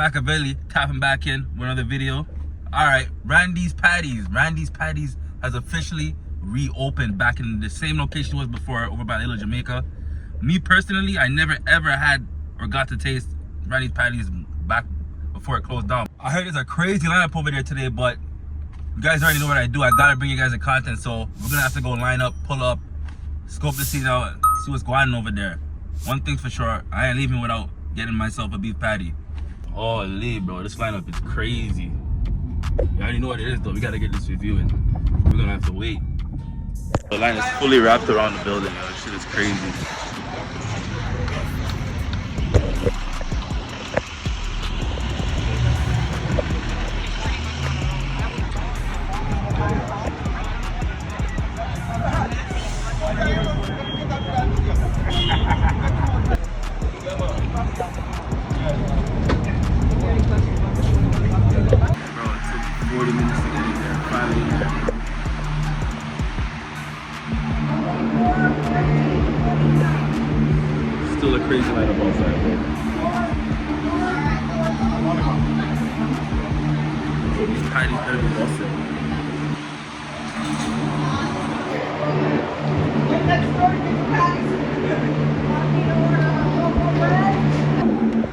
Machiavelli, tapping back in with another video. Alright, Randy's Patties. Randy's Patties has officially reopened back in the same location it was before, over by Little Jamaica. Me personally, I never ever had or got to taste Randy's Patties back before it closed down. I heard there's a crazy lineup over there today, but you guys already know what I do. I gotta bring you guys the content, so we're gonna have to go line up, pull up, scope the scene out, see what's going on over there. One thing's for sure, I ain't leaving without getting myself a beef patty. Holy bro, this lineup is crazy. You already know what it is though. We gotta get this reviewing. We're gonna have to wait. The line is fully wrapped around the building, yo. This shit is crazy. Still a crazy lineup outside, bro. These patties better be busted.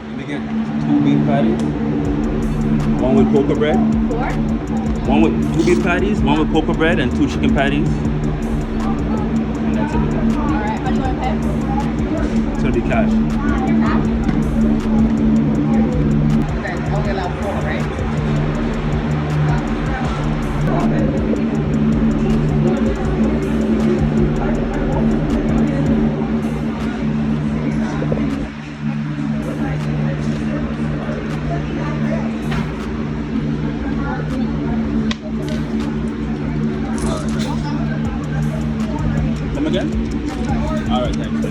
Let me get 2 beef patties. 1 with cocoa bread. 4? 1 with 2 beef patties, 1 with cocoa bread, and 2 chicken patties. And that's it. Alright, how do you want to pay? It's gonna be cash. Okay, only allow 4, right? Come again? Alright, thanks.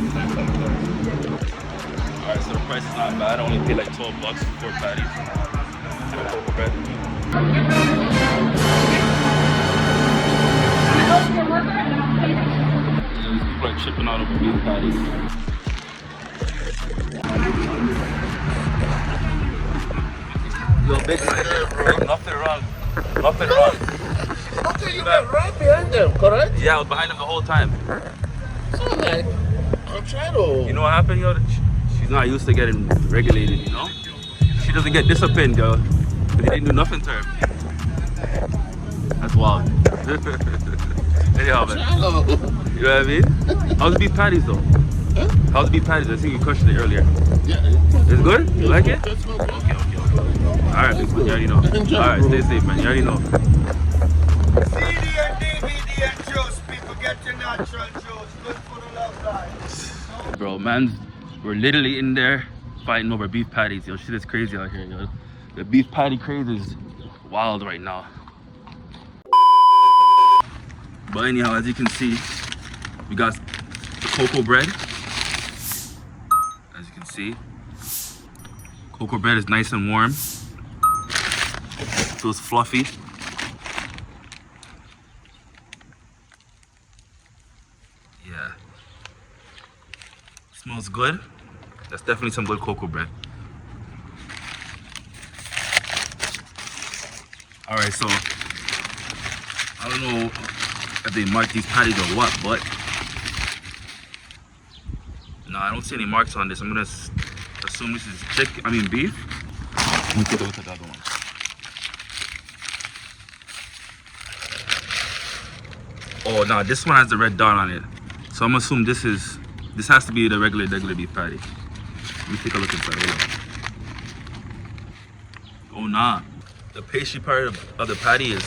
Alright, so the price is not bad. I only paid like $12 for 4 patties. Cocoa bread. These people are chipping out over beef patties. Yo, big man. Nothing wrong. Nothing wrong. Okay, you were right behind them, correct? Yeah, I was behind them the whole time. So like, I'm trying to... You know what happened, yo? She's not used to getting regulated, you know? She doesn't get disciplined, girl. But they didn't do nothing to her. That's wild. Anyhow, man. You know what I mean? How's the beef patties, though? Huh? How's the beef patties? I think you questioned it earlier. Yeah. It's good? You like it? That's no problem. Okay. Alright, big man. You already know. Alright, stay safe, man. You already know. CD and DVD and juice, people get your natural juice. Good for the love life. Bro, man, we're literally in there fighting over beef patties. Yo, shit is crazy out here, yo. The beef patty craze is wild right now. But anyhow, as you can see, we got the cocoa bread. As you can see, cocoa bread is nice and warm. Feels fluffy. Yeah. Smells good. That's definitely some good cocoa bread. Alright, so I don't know if they mark these patties or what, but no, I don't see any marks on this. I'm gonna assume this is beef. Let me take a look at the other one. Oh no, this one has the red dot on it. So I'm gonna assume this has to be the regular beef patty. Let me take a look inside. Hold on. Oh nah. The pastry part of the patty is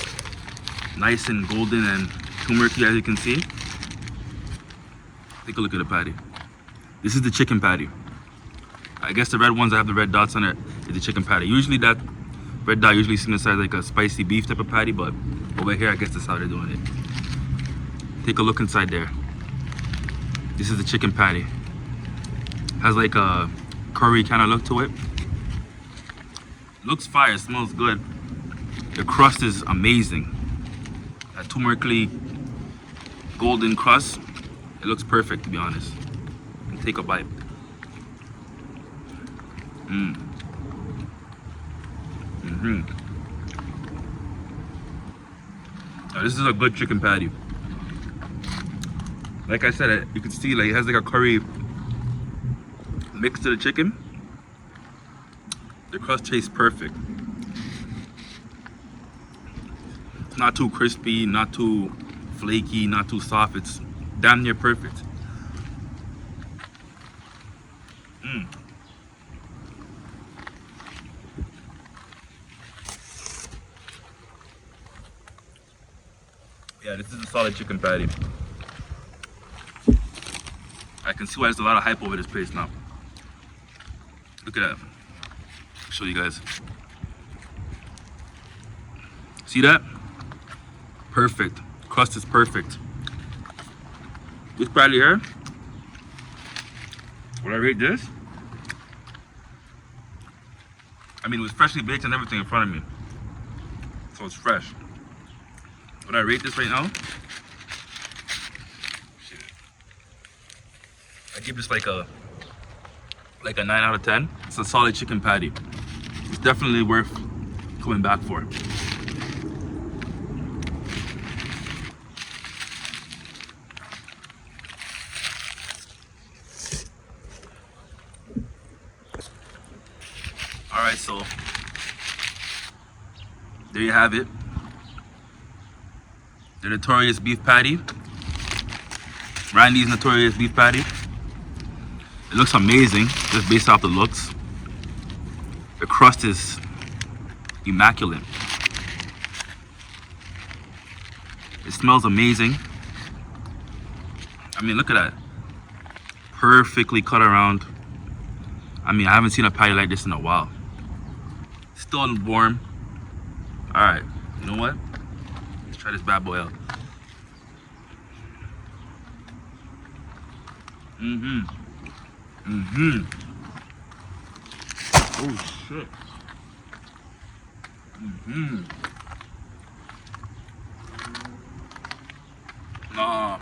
nice and golden and turmericy, as you can see. Take a look at the patty. This is the chicken patty. I guess the red ones that have the red dots on it is the chicken patty. Usually that red dot usually signifies like a spicy beef type of patty, but over here I guess that's how they're doing it. Take a look inside there. This is the chicken patty. Has like a curry kind of look to it. Looks fire, smells good. The crust is amazing. That turmerically golden crust. It looks perfect, to be honest. Take a bite. Now, this is a good chicken patty. Like I said, you can see like it has like a curry mix to the chicken. The crust tastes perfect. It's not too crispy, not too flaky, not too soft. It's damn near perfect. Yeah, this is a solid chicken patty. I can see why there's a lot of hype over this place now. Look at that. I'll show you guys. See that? Perfect. Crust is perfect. This patty here, would I rate this? I mean, it was freshly baked and everything in front of me. So it's fresh. Would I rate this right now? Shit. I give this like a 9 out of 10. It's a solid chicken patty. It's definitely worth coming back for. Alright, so there you have it. The notorious beef patty. Randy's notorious beef patty. It looks amazing, just based off the looks. The crust is immaculate. It smells amazing. I mean, look at that. Perfectly cut around. I mean, I haven't seen a patty like this in a while. Still warm. Alright, you know what? Let's try this bad boy out. Oh shit. Nah.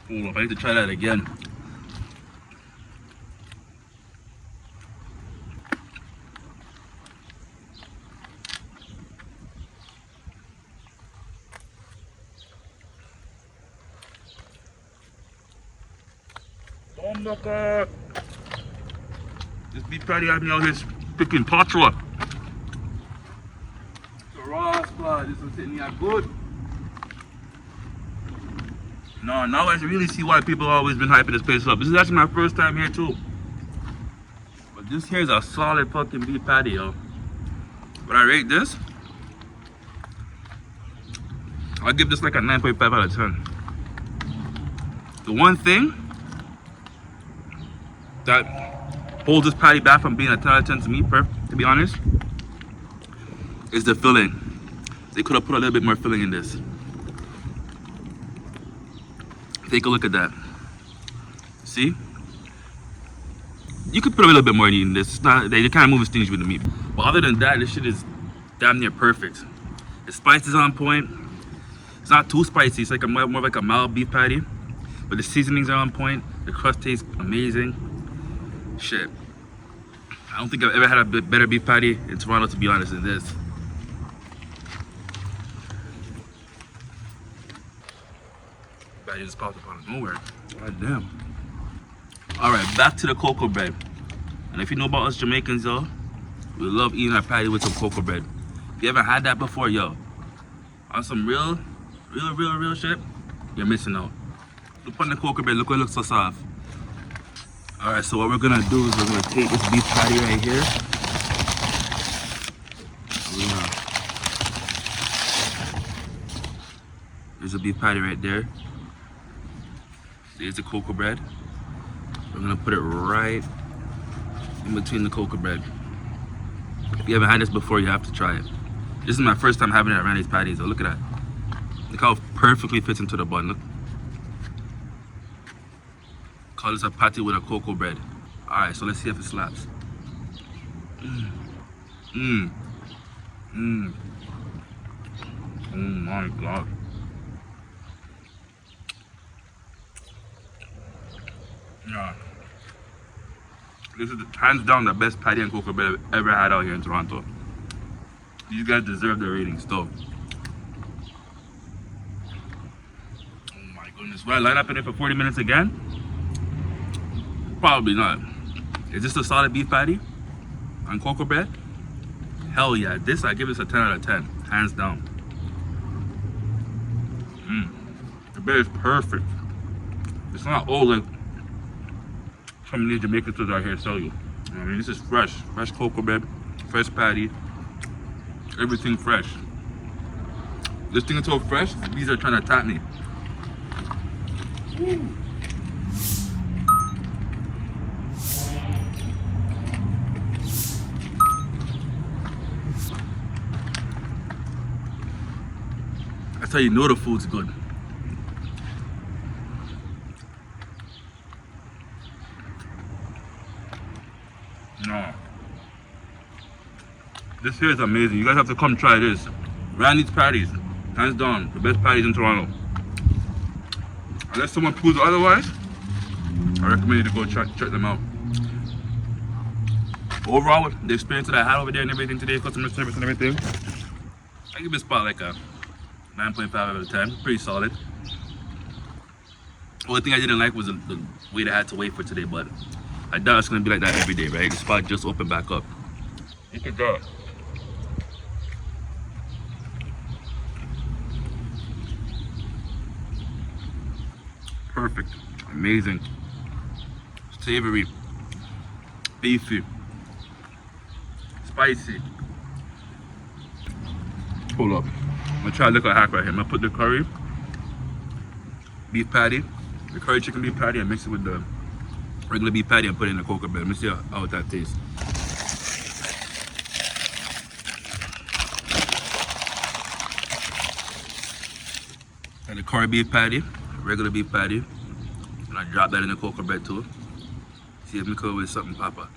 Oh, I need to try that again. Oh my god. This beef patty had me out here picking patra. It's a raw spot. This one's hitting me out good. No, now I really see why people have always been hyping this place up. This is actually my first time here too. But this here is a solid fucking beef patty, yo. Would I rate this? I'll give this like a 9.5 out of 10. The one thing that holds this patty back from being a 10 out of 10 to me, to be honest, is the filling. They could have put a little bit more filling in this. Take a look at that. See? You could put a little bit more in this. It's not, they kind of moving stingy with the meat. But other than that, this shit is damn near perfect. The spice is on point. It's not too spicy. It's like more like a mild beef patty. But the seasonings are on point. The crust tastes amazing. Shit. I don't think I've ever had a better beef patty in Toronto, to be honest, than this. Patty just popped up out of nowhere. God damn. Alright, back to the cocoa bread. And if you know about us Jamaicans, yo, we love eating our patty with some cocoa bread. If you haven't had that before, yo, on some real shit, you're missing out. Look on the cocoa bread, look what it looks so soft. Alright, so what we're gonna do is we're gonna take this beef patty right here. There's a beef patty right there. There's the cocoa bread. We're gonna put it right in between the cocoa bread. If you haven't had this before, you have to try it. This is my first time having it at Randy's Patties, so look at that. Look how perfectly fits into the bun, look. Call this a patty with a cocoa bread. Alright, so let's see if it slaps. Oh my god. Yeah. This is hands down the best patty and cocoa bread I've ever had out here in Toronto. These guys deserve their ratings still. Oh my goodness. Will I line up in it for 40 minutes again? Probably not. Is this a solid beef patty and cocoa bread? Hell yeah. This, I give this a 10 out of 10. Hands down. The bread is perfect. It's not old like some of these Jamaican stores out here sell you. I mean, this is fresh cocoa bread, fresh patty, everything fresh. This thing is so fresh, these are trying to attack me. That's how you know the food's good. No. This here is amazing. You guys have to come try this. Randy's Patties. Hands down, the best patties in Toronto. Unless someone proves otherwise, I recommend you to go check them out. Overall, the experience that I had over there and everything today, customer service and everything, I give this spot like a 9.5 out of 10. Pretty solid. Only thing I didn't like was the wait I had to wait for today, but I doubt it's gonna be like that every day, right? The spot just opened back up. Look at that. Perfect. Amazing. Savory. Beefy. Spicy. Hold up. I'm gonna try to look at a hack right here. I'm gonna put the curry beef patty, the curry chicken beef patty, and mix it with the regular beef patty and put it in the cocoa bread. Let me see how that tastes. And the curry beef patty, regular beef patty, and I drop that in the cocoa bread too. See if we come with something papa.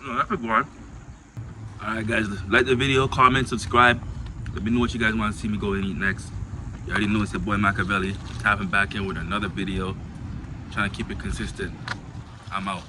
No, that's a good one. Alright guys, like the video, comment, subscribe. Let me know what you guys want to see me go and eat next. You already know it's your boy Machiavelli, tapping back in with another video. Trying to keep it consistent. I'm out.